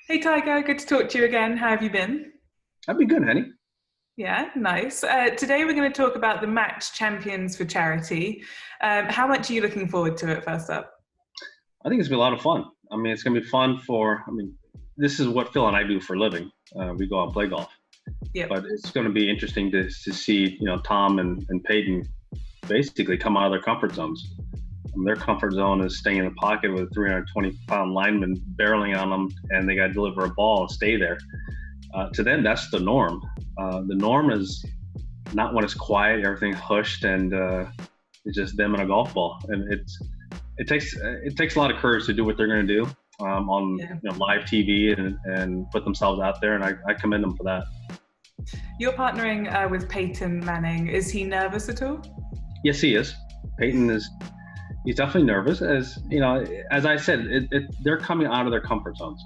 Hey Tiger, good to talk to you again. How have you been? I'd be good, Henny. Yeah, nice. Today we're going to talk about the match champions for charity. How much are you looking forward to it, first up? I think it's gonna be a lot of fun. I mean, it's gonna be fun this is what Phil and I do for a living. We go out and play golf, Yep. but it's gonna be interesting to see, Tom and Peyton basically come out of their comfort zones. Their comfort zone is staying in the pocket with a 320-pound lineman barreling on them, and they got to deliver a ball and stay there. To them, that's the norm. The norm is not when it's quiet, everything's hushed, and it's just them and a golf ball. And it takes a lot of courage to do what they're going to do on Yeah. live TV and put themselves out there. And I commend them for that. You're partnering with Peyton Manning. Is he nervous at all? Yes, he is. Peyton is. He's definitely nervous. As I said, they're coming out of their comfort zones.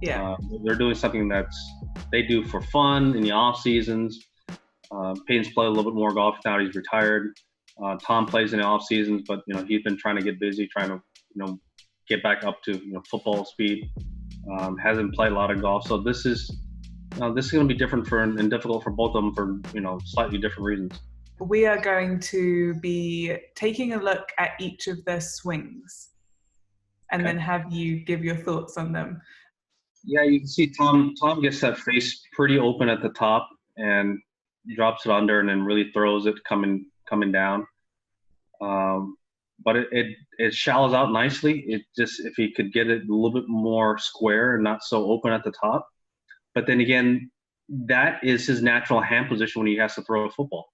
Yeah. They're doing something they do for fun in the off seasons. Peyton's played a little bit more golf now. He's retired. Tom plays in the off seasons, but he's been trying to get busy, trying to get back up to football speed. Hasn't played a lot of golf, so this is going to be different and difficult for both of them for slightly different reasons. We are going to be taking a look at each of their swings and Okay. then have you give your thoughts on them. Yeah, you can see Tom. Tom gets that face pretty open at the top and drops it under, and then really throws it coming down. But it shallows out nicely. It just, if he could get it a little bit more square and not so open at the top. But then again, that is his natural hand position when he has to throw a football,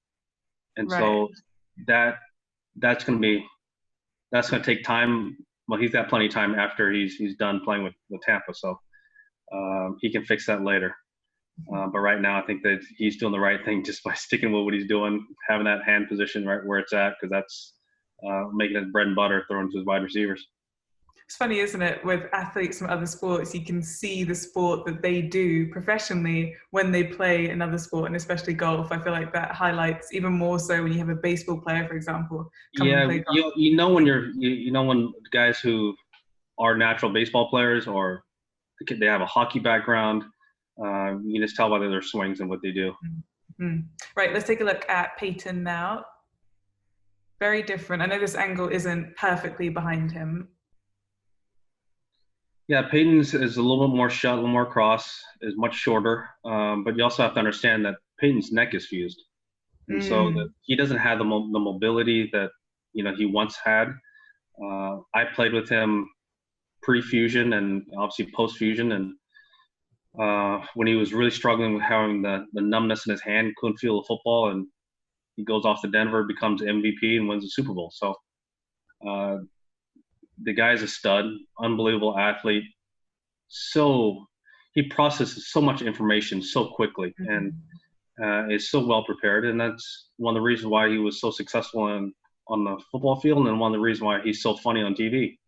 and Right. so that's going to take time. Well, he's got plenty of time after he's done playing with Tampa, so he can fix that later. But right now, I think that he's doing the right thing just by sticking with what he's doing, having that hand position right where it's at, because that's making his bread and butter, throwing to his wide receivers. It's funny, isn't it? With athletes from other sports, you can see the sport that they do professionally when they play another sport, and especially golf. I feel like that highlights even more so when you have a baseball player, for example, come and Yeah, play golf. when guys who are natural baseball players or they have a hockey background, you can just tell by their swings and what they do. Mm. Right, let's take a look at Peyton now. Very different. I know this angle isn't perfectly behind him. Yeah, Peyton's is a little bit more shut, a little more cross, is much shorter. But you also have to understand that Peyton's neck is fused, and so that Mm. he doesn't have the mobility that he once had. I played with him pre-fusion and obviously post-fusion, and when he was really struggling with having the numbness in his hand, couldn't feel the football, and he goes off to Denver, becomes MVP, and wins the Super Bowl. So uh, the guy's a stud, unbelievable athlete. So he processes so much information so quickly and Mm. is so well prepared, and that's one of the reasons why he was so successful on the football field, and one of the reasons why he's so funny on TV.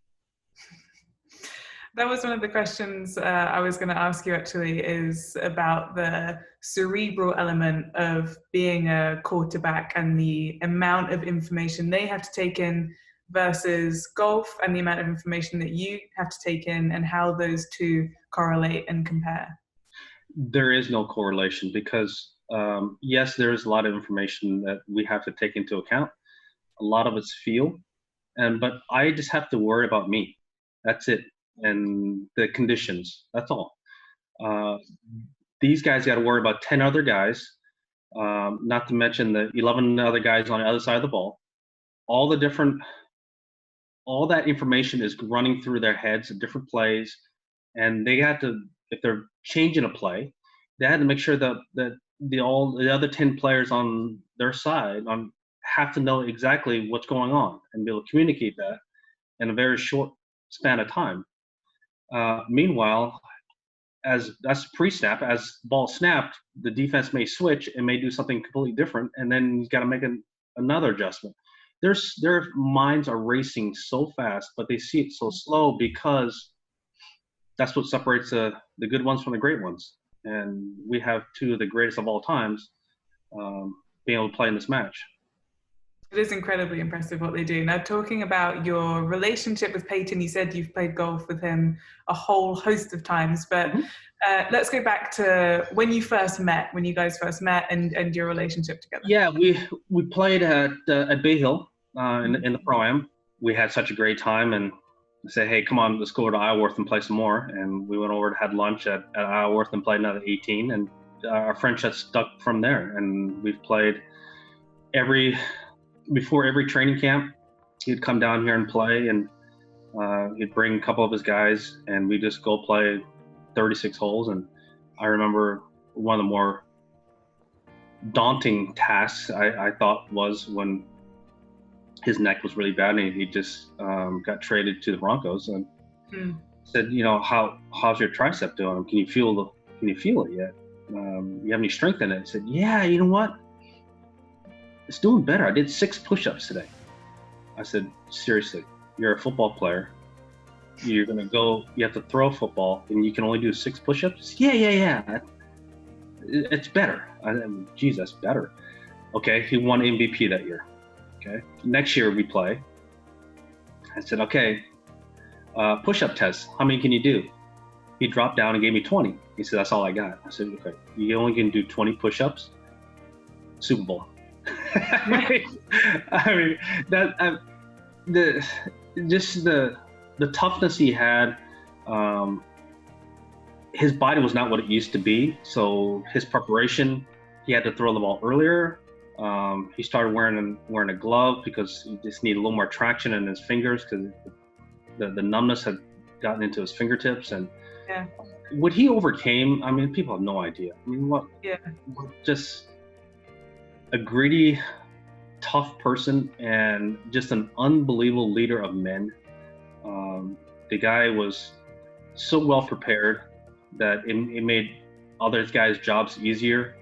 That was one of the questions I was going to ask you actually, is about the cerebral element of being a quarterback and the amount of information they have to take in versus golf and the amount of information that you have to take in, and how those two correlate and compare. There is no correlation because yes, there is a lot of information that we have to take into account. A lot of it's feel, but I just have to worry about me. That's it, and the conditions. That's all. Uh, these guys got to worry about 10 other guys, not to mention the 11 other guys on the other side of the ball. All the different, all that information is running through their heads at different plays, and they had to, if they're changing a play, they had to make sure that all the other 10 players on their side have to know exactly what's going on and be able to communicate that in a very short span of time. Meanwhile, as that's pre-snap, as ball snapped, the defense may switch and may do something completely different, and then he's got to make another adjustment. Their minds are racing so fast, but they see it so slow because that's what separates the good ones from the great ones. And we have two of the greatest of all times being able to play in this match. It is incredibly impressive what they do. Now, talking about your relationship with Peyton, you said you've played golf with him a whole host of times, but let's go back to when you guys first met and your relationship together. Yeah, we played at Bay Hill in the Pro-Am. We had such a great time, and I said, hey, come on, let's go over to Isleworth and play some more. And we went over and had lunch at Isleworth and played another 18, and our friendship stuck from there. And we've played before every training camp. He'd come down here and play, and he'd bring a couple of his guys, and we just go play 36 holes. And I remember one of the more daunting tasks I thought was when his neck was really bad, and he just got traded to the Broncos, and said, how's your tricep doing? Can you feel it yet? You have any strength in it? I said, yeah, you know what? It's doing better. I did 6 push-ups today. I said, seriously, you're a football player. You're gonna go. You have to throw a football, and you can only do 6 push-ups. Yeah. It's better. Geez, that's better. Okay, he won MVP that year. Okay, next year we play. I said, okay, push-up test. How many can you do? He dropped down and gave me 20. He said, that's all I got. I said, okay, you only can do 20 push-ups. Super Bowl. I mean, the toughness he had. His body was not what it used to be, so his preparation, he had to throw the ball earlier. He started wearing a glove because he just needed a little more traction in his fingers because the numbness had gotten into his fingertips. And what he overcame, I mean, people have no idea. I mean, just a gritty, tough person, and just an unbelievable leader of men. The guy was so well prepared that it made other guys' jobs easier,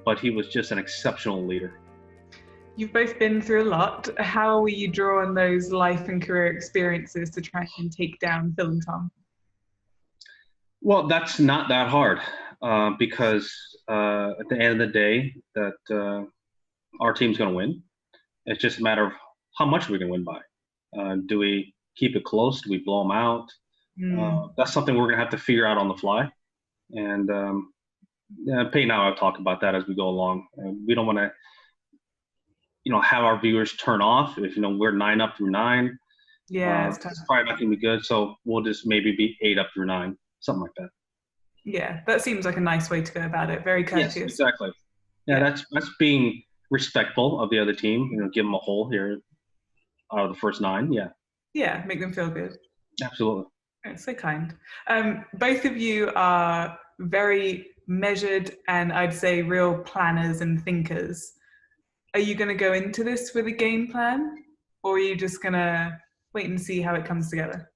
but he was just an exceptional leader. You've both been through a lot. How will you draw on those life and career experiences to try and take down Phil and Tom? Well, that's not that hard, because at the end of the day, that our team's going to win. It's just a matter of how much we're going to win by. Do we keep it close? Do we blow them out? That's something we're going to have to figure out on the fly. And Peyton and I will talk about that as we go along. We don't want to, have our viewers turn off if, we're 9 up through 9. Yeah, it's probably not going to be good. So we'll just maybe be 8 up through 9, something like that. Yeah, that seems like a nice way to go about it. Very courteous. Yes, exactly. Yeah, that's being respectful of the other team. Give them a hole here out of the first 9. Yeah. Yeah, make them feel good. Absolutely. It's so kind. Both of you are very measured and I'd say real planners and thinkers. Are you going to go into this with a game plan, or are you just going to wait and see how it comes together?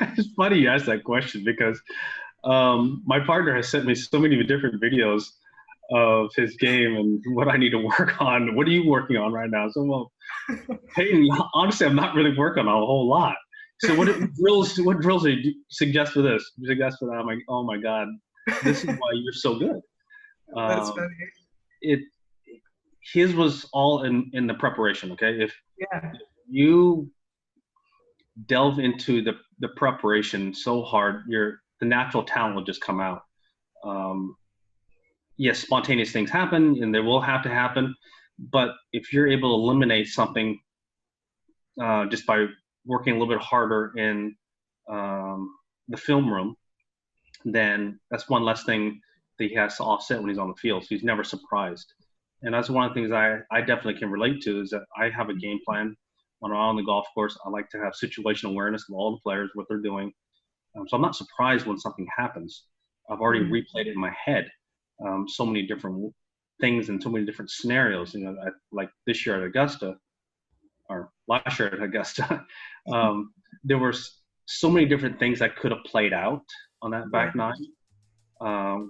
It's funny you ask that question because my partner has sent me so many different videos of his game and what I need to work on. What are you working on right now? So, well, Peyton, honestly, I'm not really working on a whole lot. So what drills do you suggest for this? You suggest for that? I'm like, oh my God, this is why you're so good. That's funny. His was all in the preparation, okay? If you delve into the preparation so hard, the natural talent will just come out. Yes, spontaneous things happen, and they will have to happen. But if you're able to eliminate something just by working a little bit harder in the film room, then that's one less thing that he has to offset when he's on the field. So he's never surprised. And that's one of the things I definitely can relate to, is that I have a game plan. When I'm on the golf course, I like to have situational awareness of all the players, what they're doing. So I'm not surprised when something happens. I've already replayed it in my head. So many different things and so many different scenarios. Like this year at Augusta, or last year at Augusta, there were so many different things that could have played out on that back 9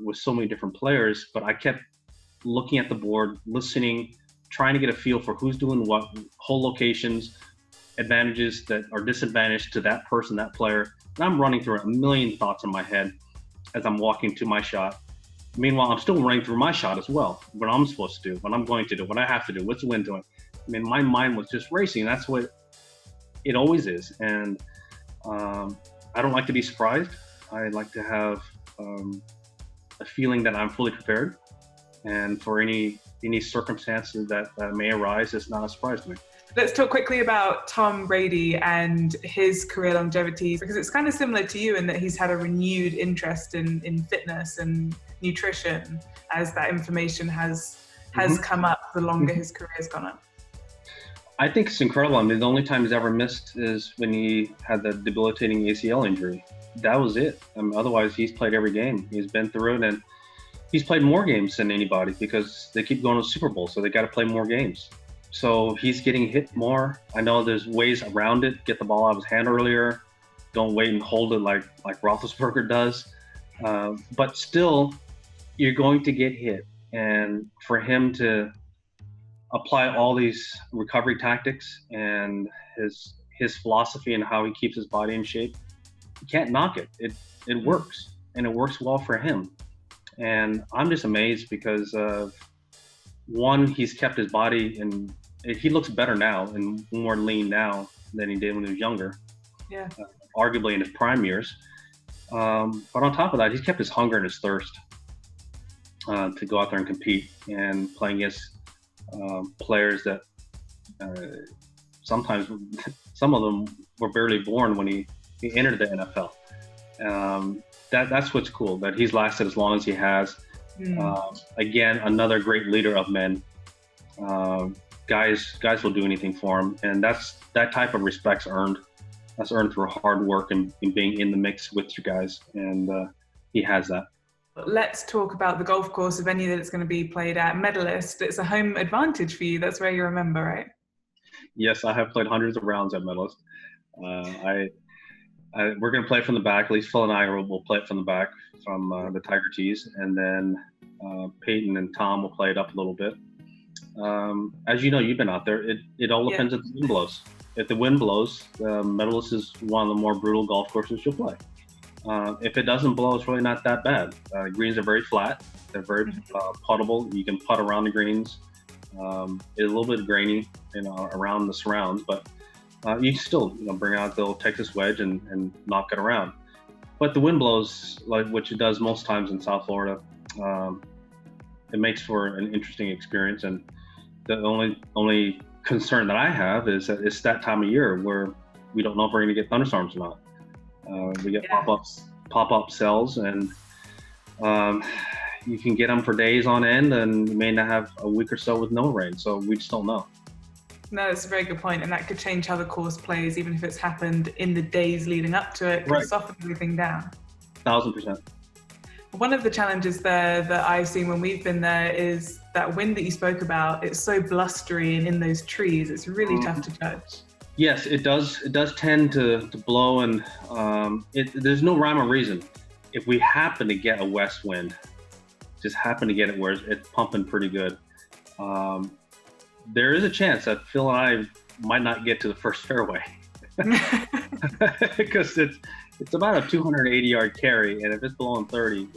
with so many different players. But I kept looking at the board, listening, trying to get a feel for who's doing what, whole locations, advantages that are disadvantaged to that person, that player. And I'm running through a million thoughts in my head as I'm walking to my shot. Meanwhile, I'm still running through my shot as well, what I'm supposed to do, what I'm going to do, what I have to do, what's the wind doing. I mean, my mind was just racing. That's what it always is. And I don't like to be surprised. I like to have a feeling that I'm fully prepared. And for any circumstances that may arise, it's not a surprise to me. Let's talk quickly about Tom Brady and his career longevity, because it's kind of similar to you in that he's had a renewed interest in fitness and nutrition as that information has come up the longer his career has gone up. I think it's incredible. I mean, the only time he's ever missed is when he had the debilitating ACL injury. That was it. I mean, otherwise, he's played every game. He's been through it, and he's played more games than anybody because they keep going to the Super Bowl, so they got to play more games. So he's getting hit more. I know there's ways around it. Get the ball out of his hand earlier. Don't wait and hold it like Roethlisberger does. But still, you're going to get hit. And for him to apply all these recovery tactics and his philosophy and how he keeps his body in shape, you can't knock it. It works, and it works well for him. And I'm just amazed because one, he's kept his body, and he looks better now and more lean now than he did when he was younger. Yeah. Arguably in his prime years. But on top of that, he's kept his hunger and his thirst to go out there and compete and playing against players that sometimes some of them were barely born when he entered the NFL. That's what's cool, that he's lasted as long as he has. Again, another great leader of men. Guys will do anything for him, and that type of respect's earned. That's earned through hard work and being in the mix with you guys, and he has that. Let's talk about the golf course, of any that it's going to be played at. Medalist, it's a home advantage for you. That's where you remember, right? Yes, I have played hundreds of rounds at Medalist. We're going to play from the back. At least Phil and I will play it from the back from the Tiger Tees, and then Peyton and Tom will play it up a little bit. As you know, you've been out there. It all depends if the wind blows. If the wind blows, Medalist is one of the more brutal golf courses you'll play. If it doesn't blow, it's really not that bad. Greens are very flat. They're very puttable. You can putt around the greens. It's a little bit grainy, around the surrounds, but you can still, bring out the old Texas wedge and knock it around. But the wind blows, which it does most times in South Florida. It makes for an interesting experience. And the only concern that I have is that it's that time of year where we don't know if we're going to get thunderstorms or not. We get pop-up cells, and you can get them for days on end, and you may not have a week or so with no rain. So we just don't know. No, that's a very good point, and that could change how the course plays, even if it's happened in the days leading up to it. It could soften everything down. 1,000%. One of the challenges there that I've seen when we've been there is that wind that you spoke about. It's so blustery, and in those trees, it's really tough to judge. Yes, it does. It does tend to blow, and there's no rhyme or reason. If we happen to get a west wind, just happen to get it where it's pumping pretty good, there is a chance that Phil and I might not get to the first fairway because it's about a 280-yard carry, and if it's blowing 30,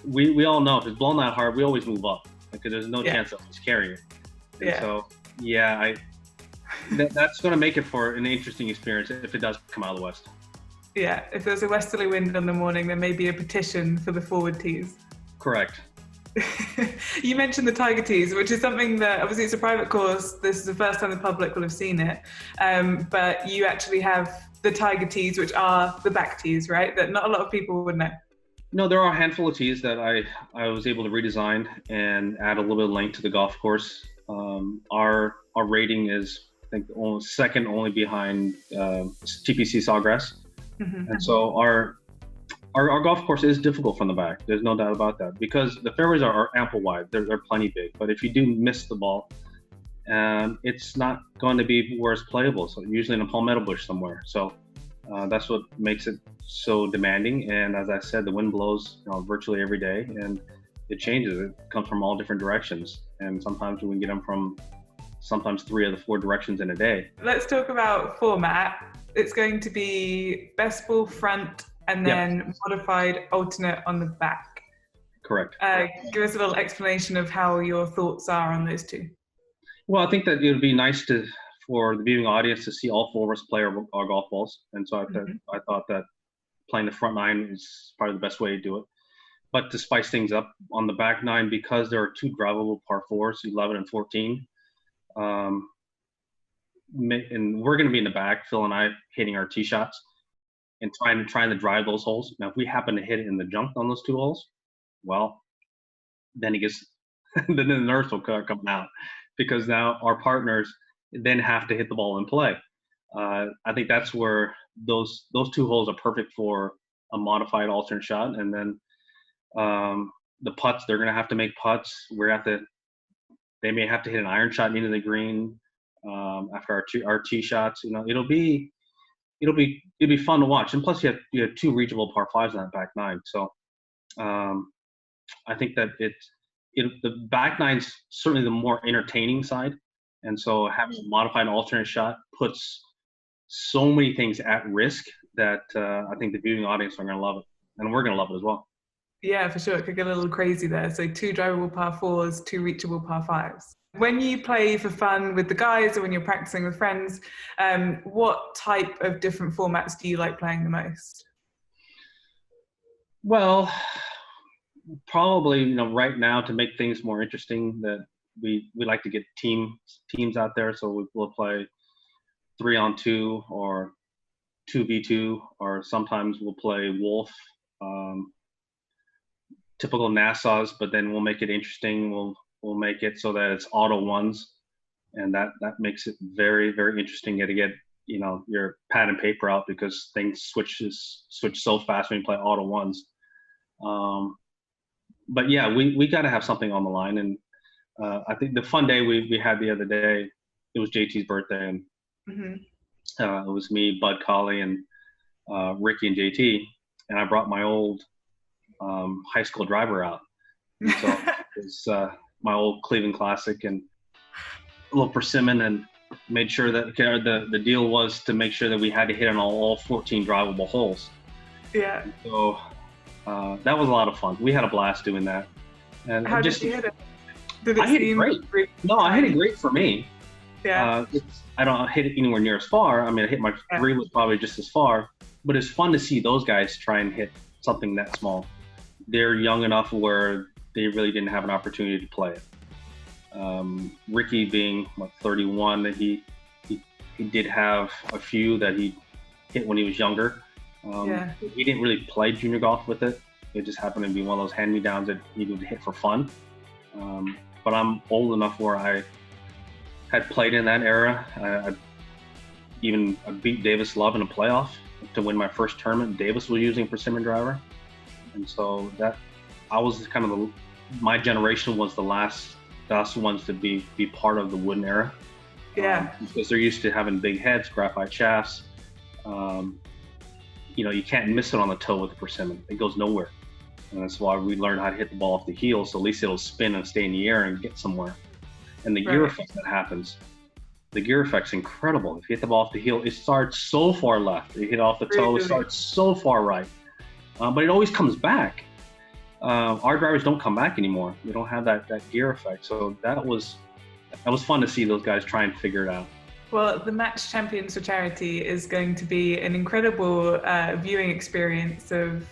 we all know if it's blowing that hard, we always move up because there's no chance of us carrying it. And so, that's going to make it for an interesting experience if it does come out of the west. Yeah, if there's a westerly wind in the morning, there may be a petition for the forward tees. Correct. You mentioned the Tiger Tees, which is something that obviously it's a private course. This is the first time the public will have seen it. But you actually have the Tiger Tees, which are the back tees, right? That not a lot of people would know. No, there are a handful of tees that I was able to redesign and add a little bit of length to the golf course. Our rating is, I think, second only behind TPC Sawgrass. And so our golf course is difficult from the back. There's no doubt about that, because the fairways are ample wide. They're plenty big. But if you do miss the ball, it's not going to be where it's playable. So usually in a palmetto bush somewhere. So that's what makes it so demanding. And as I said, the wind blows virtually every day, and it changes. It comes from all different directions. And sometimes we can get them from sometimes 3 of the 4 directions in a day. Let's talk about format. It's going to be best ball front and then modified alternate on the back. Correct. Give us a little explanation of how your thoughts are on those two. Well, I think that it would be nice for the viewing audience to see all four of us play our golf balls. And so I thought that playing the front nine is probably the best way to do it. But to spice things up on the back nine, because there are two drivable par fours, 11 and 14, and we're going to be in the back, Phil and I, hitting our tee shots and trying to drive those holes. Now, if we happen to hit it in the junk on those two holes, well, then it gets then the nerves will come out, because now our partners then have to hit the ball in play. I think that's where those two holes are perfect for a modified alternate shot. And then the putts, they're going to have to make putts. They may have to hit an iron shot into the green after our tee shots. You know, it'll be fun to watch. And plus, you have two reachable par fives on that back nine. So I think that the back nine's certainly the more entertaining side. And so having a modified alternate shot puts so many things at risk that I think the viewing audience are going to love it, and we're going to love it as well. Yeah, for sure. It could get a little crazy there. So 2 drivable par fours, 2 reachable par fives. When you play for fun with the guys or when you're practicing with friends, what type of different formats do you like playing the most? Well, probably, right now, to make things more interesting, that we like to get teams out there. So we'll play 3-on-2 or 2v2, or sometimes we'll play Wolf. Typical Nassau's, but then we'll make it interesting. We'll make it so that it's auto ones, and that makes it very, very interesting to get your pad and paper out, because things switch so fast when you play auto ones. But yeah, we got to have something on the line. And I think the fun day we had the other day, it was JT's birthday, and it was me, Bud Colley, and Ricky and JT, and I brought my old high school driver out. And so it's my old Cleveland Classic, and a little persimmon, and made sure that the deal was to make sure that we had to hit on all 14 drivable holes. Yeah. And so that was a lot of fun. We had a blast doing that. And how did you hit it? Did it I hit it great. No, I hit it great for me. Yeah. I don't hit it anywhere near as far. I mean, I hit my 3 was probably just as far, but it's fun to see those guys try and hit something that small. They're young enough where they really didn't have an opportunity to play it. Rickie being 31, that he did have a few that he hit when he was younger. He didn't really play junior golf with it. It just happened to be one of those hand-me-downs that he would hit for fun. But I'm old enough where I had played in that era. I beat Davis Love in a playoff to win my first tournament. Davis was using persimmon driver. And so that I was kind of my generation was the last ones to be part of the wooden era. Yeah. Because they're used to having big heads, graphite shafts. You can't miss it on the toe with the persimmon. It goes nowhere. And that's why we learned how to hit the ball off the heel, so at least it'll spin and stay in the air and get somewhere. And the gear effect that happens, the gear effect's incredible. If you hit the ball off the heel, it starts so far left. You hit it off the toe, it starts so far right. But it always comes back. Our drivers don't come back anymore. They don't have that gear effect. So that was fun to see those guys try and figure it out. Well, the Match Champions for Charity is going to be an incredible viewing experience of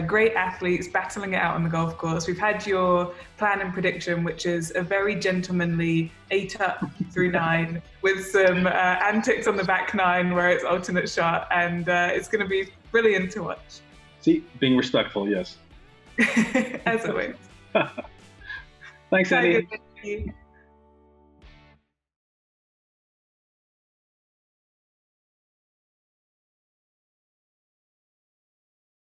great athletes battling it out on the golf course. We've had your plan and prediction, which is a very gentlemanly 8 up through 9 with some antics on the back 9 where it's alternate shot, and it's going to be brilliant to watch. See, being respectful, yes. As always. Thanks, Eddie.